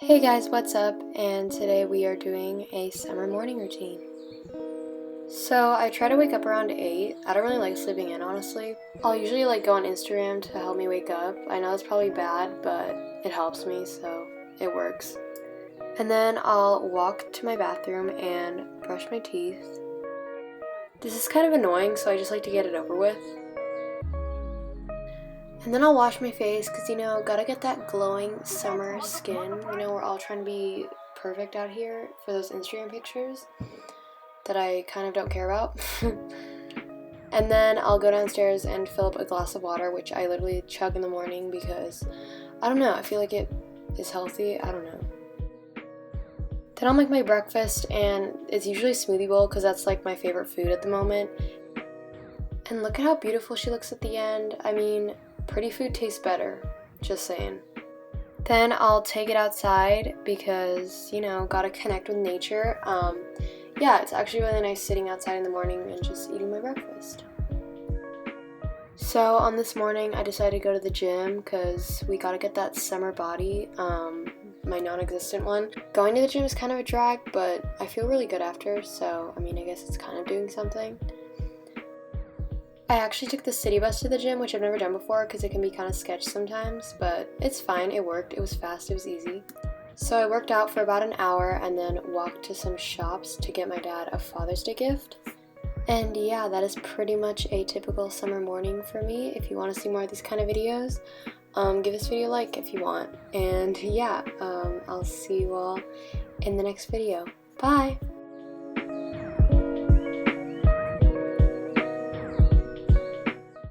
Hey guys, what's up? And today we are doing a summer morning routine. So I try to wake up around 8. I don't really like sleeping in, honestly. I'll usually go on Instagram to help me wake up. I know it's probably bad, but it helps me, so it works. And then I'll walk to my bathroom and brush my teeth. This is kind of annoying, so I just like to get it over with. And then I'll wash my face because, gotta get that glowing summer skin. We're all trying to be perfect out here for those Instagram pictures that I kind of don't care about. And then I'll go downstairs and fill up a glass of water, which I literally chug in the morning because, I don't know, I feel like it is healthy. I don't know. Then I'll make my breakfast, and it's usually a smoothie bowl because that's my favorite food at the moment. And look at how beautiful she looks at the end. I mean, pretty food tastes better, just saying. Then I'll take it outside because, gotta connect with nature. Yeah, it's actually really nice sitting outside in the morning and just eating my breakfast. So on this morning, I decided to go to the gym because we gotta get that summer body, my non-existent one. Going to the gym is kind of a drag, but I feel really good after, so I guess it's kind of doing something. I actually took the city bus to the gym, which I've never done before because it can be kind of sketch sometimes, but it's fine, it worked, it was fast, it was easy. So I worked out for about an hour and then walked to some shops to get my dad a Father's Day gift. And yeah, that is pretty much a typical summer morning for me. If you want to see more of these kind of videos, give this video a like if you want. And yeah, I'll see you all in the next video. Bye!